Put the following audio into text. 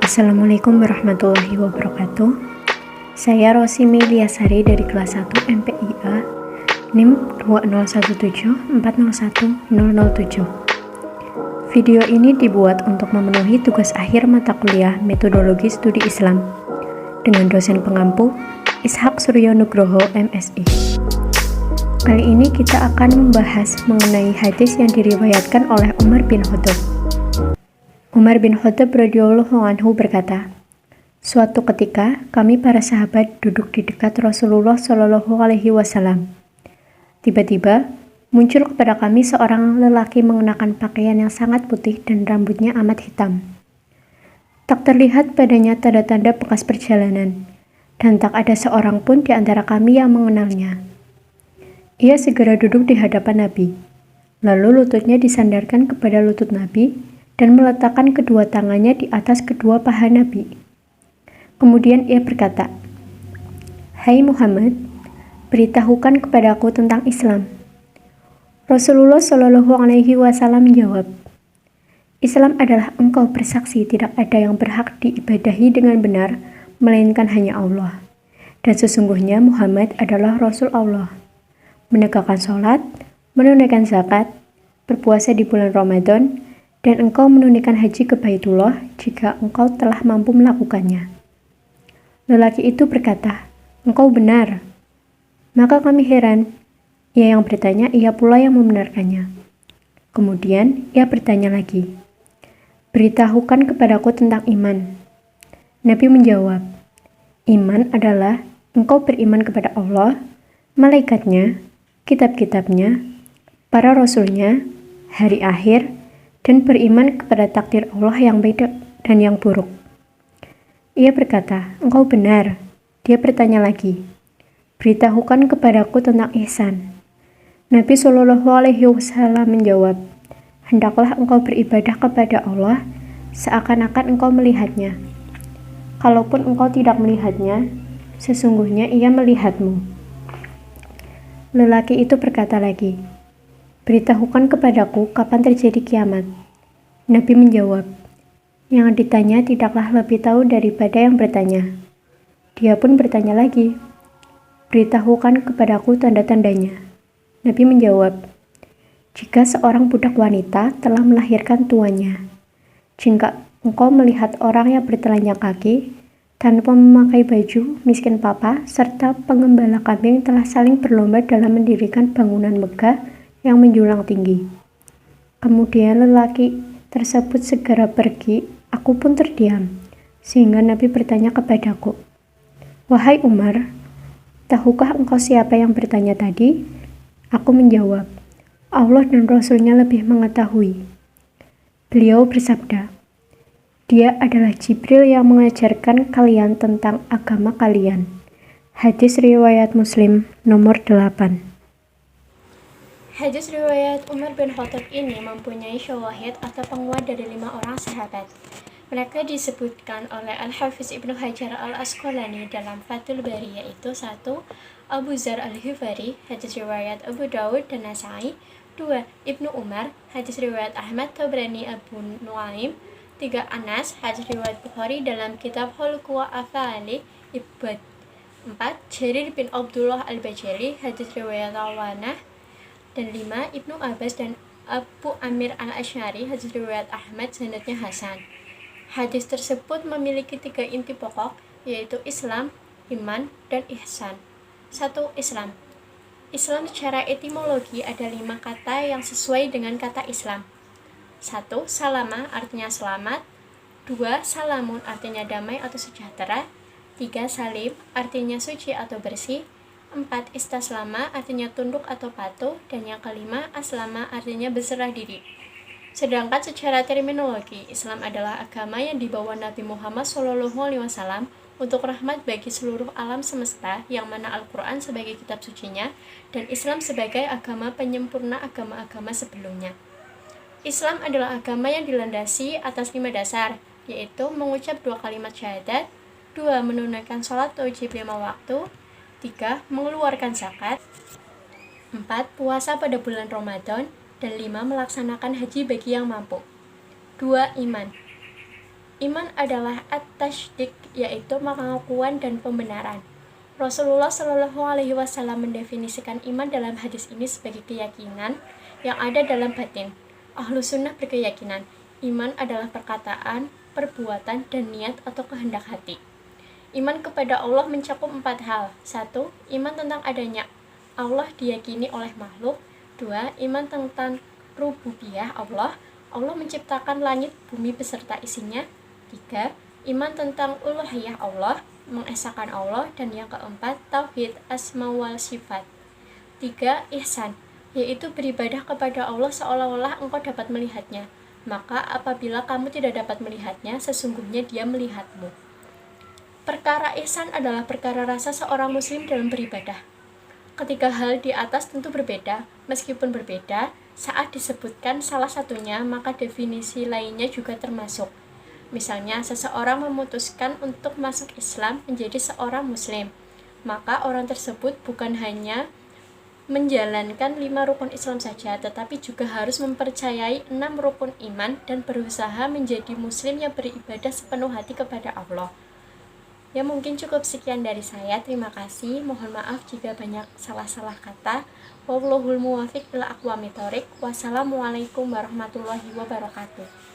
Assalamualaikum warahmatullahi wabarakatuh. Saya Rosi Miliasari dari kelas 1 MPIA NIM 20174010007. Video ini dibuat untuk memenuhi tugas akhir mata kuliah Metodologi Studi Islam dengan dosen pengampu Ishak Suryo Nugroho MSI. Kali ini kita akan membahas mengenai hadis yang diriwayatkan oleh Umar bin Khattab. Umar bin Khattab radhiyallahu anhu berkata, "Suatu ketika kami para sahabat duduk di dekat Rasulullah Shallallahu alaihi wasallam. Tiba-tiba muncul kepada kami seorang lelaki mengenakan pakaian yang sangat putih dan rambutnya amat hitam. Tak terlihat padanya tanda-tanda bekas perjalanan, dan tak ada seorang pun di antara kami yang mengenalnya. Ia segera duduk di hadapan Nabi, lalu lututnya disandarkan kepada lutut Nabi dan meletakkan kedua tangannya di atas kedua paha Nabi. Kemudian ia berkata, 'Hai Muhammad, beritahukan kepadaku tentang Islam.' Rasulullah Shallallahu alaihi wasallam menjawab, 'Islam adalah engkau bersaksi tidak ada yang berhak diibadahi dengan benar melainkan hanya Allah, dan sesungguhnya Muhammad adalah Rasul Allah, menegakkan sholat, menunaikan zakat, berpuasa di bulan Ramadan, dan engkau menunaikan haji ke Baitullah jika engkau telah mampu melakukannya.' Lelaki itu berkata, 'Engkau benar.' Maka kami heran. Ia yang bertanya, ia pula yang membenarkannya. Kemudian ia bertanya lagi, 'Beritahukan kepadaku tentang iman.' Nabi menjawab, 'Iman adalah engkau beriman kepada Allah, malaikatnya, kitab-kitabnya, para rasulnya, hari akhir, dan beriman kepada takdir Allah yang baik dan yang buruk.' Ia berkata, 'Engkau benar.' Dia bertanya lagi, 'Beritahukan kepadaku tentang ihsan.' Nabi Shallallahu alaihi wasallam menjawab, 'Hendaklah engkau beribadah kepada Allah seakan-akan engkau melihatnya. Kalaupun engkau tidak melihatnya, sesungguhnya ia melihatmu.' Lelaki itu berkata lagi, 'Beritahukan kepadaku kapan terjadi kiamat.' Nabi menjawab, 'Yang ditanya tidaklah lebih tahu daripada yang bertanya.' Dia pun bertanya lagi, 'Beritahukan kepadaku tanda-tandanya.' Nabi menjawab, 'Jika seorang budak wanita telah melahirkan tuannya, jika engkau melihat orang yang bertelanjang kaki, tanpa memakai baju, miskin papa, serta pengembala kambing telah saling berlomba dalam mendirikan bangunan megah yang menjulang tinggi.' Kemudian lelaki tersebut segera pergi, aku pun terdiam, sehingga Nabi bertanya kepadaku, 'Wahai Umar, tahukah engkau siapa yang bertanya tadi?' Aku menjawab, 'Allah dan Rasulnya lebih mengetahui.' Beliau bersabda, 'Dia adalah Jibril yang mengajarkan kalian tentang agama kalian.' Hadis riwayat Muslim nomor 8. Hadis riwayat Umar bin Khattab ini mempunyai syawahid atau penguat dari 5 orang sahabat. Mereka disebutkan oleh Al-Hafiz Ibnu Hajar Al-Asqalani dalam Fathul Bari, yaitu 1. Abu Dzar Al-Ghifari, hadis riwayat Abu Daud dan Nasai. 2. Ibnu Umar, hadis riwayat Ahmad, Tabrani, Abu Nuaim. 3. Anas, hadis riwayat Bukhari dalam kitab Khulqu Af'ali Ibad. 4. Jarir bin Abdullah Al-Bajali, hadis riwayat Awanah. Dan 5. Ibnu Abbas dan Abu Amir Al-Asy'ari, hadis riwayat Ahmad, sanadnya hasan. Hadis tersebut memiliki 3 inti pokok, yaitu Islam, iman, dan ihsan. 1. Islam. Islam secara etimologi ada 5 kata yang sesuai dengan kata Islam. 1. Salama artinya selamat. 2. Salamun artinya damai atau sejahtera. 3. Salim artinya suci atau bersih. 4. Istaslama artinya tunduk atau patuh. Dan yang kelima, aslama artinya berserah diri. Sedangkan secara terminologi, Islam adalah agama yang dibawa Nabi Muhammad SAW untuk rahmat bagi seluruh alam semesta, yang mana Al-Quran sebagai kitab sucinya, dan Islam sebagai agama penyempurna agama-agama sebelumnya. Islam adalah agama yang dilandasi atas 5 dasar, yaitu mengucap 2 kalimat syahadat, 2. Menunaikan sholat wajib 5 waktu, 3. Mengeluarkan zakat, 4. Puasa pada bulan Ramadan, dan 5. Melaksanakan haji bagi yang mampu. 2. Iman. Iman adalah at-tasdik, yaitu pengakuan dan pembenaran. Rasulullah Shallallahu Alaihi Wasallam mendefinisikan iman dalam hadis ini sebagai keyakinan yang ada dalam batin. Ahlu sunnah berkeyakinan iman adalah perkataan, perbuatan, dan niat atau kehendak hati. Iman kepada Allah mencakup 4 hal. 1. Iman tentang adanya Allah diyakini oleh makhluk. 2. Iman tentang rububiyah Allah. Allah menciptakan langit, bumi beserta isinya. 3. Iman tentang uluhiyah Allah, mengesahkan Allah. Dan yang keempat, tauhid asma wal sifat. 3. Ihsan, yaitu beribadah kepada Allah seolah-olah engkau dapat melihatnya. Maka apabila kamu tidak dapat melihatnya, sesungguhnya dia melihatmu. Perkara ihsan adalah perkara rasa seorang muslim dalam beribadah. Ketiga hal di atas tentu berbeda. Meskipun berbeda, saat disebutkan salah satunya, maka definisi lainnya juga termasuk. Misalnya, seseorang memutuskan untuk masuk Islam menjadi seorang muslim, maka orang tersebut bukan hanya menjalankan 5 rukun Islam saja, tetapi juga harus mempercayai 6 rukun iman dan berusaha menjadi muslim yang beribadah sepenuh hati kepada Allah. Ya, mungkin cukup sekian dari saya. Terima kasih. Mohon maaf jika banyak salah-salah kata. Wallahul muwaffiq ila aqwamit thoriq. Wassalamualaikum warahmatullahi wabarakatuh.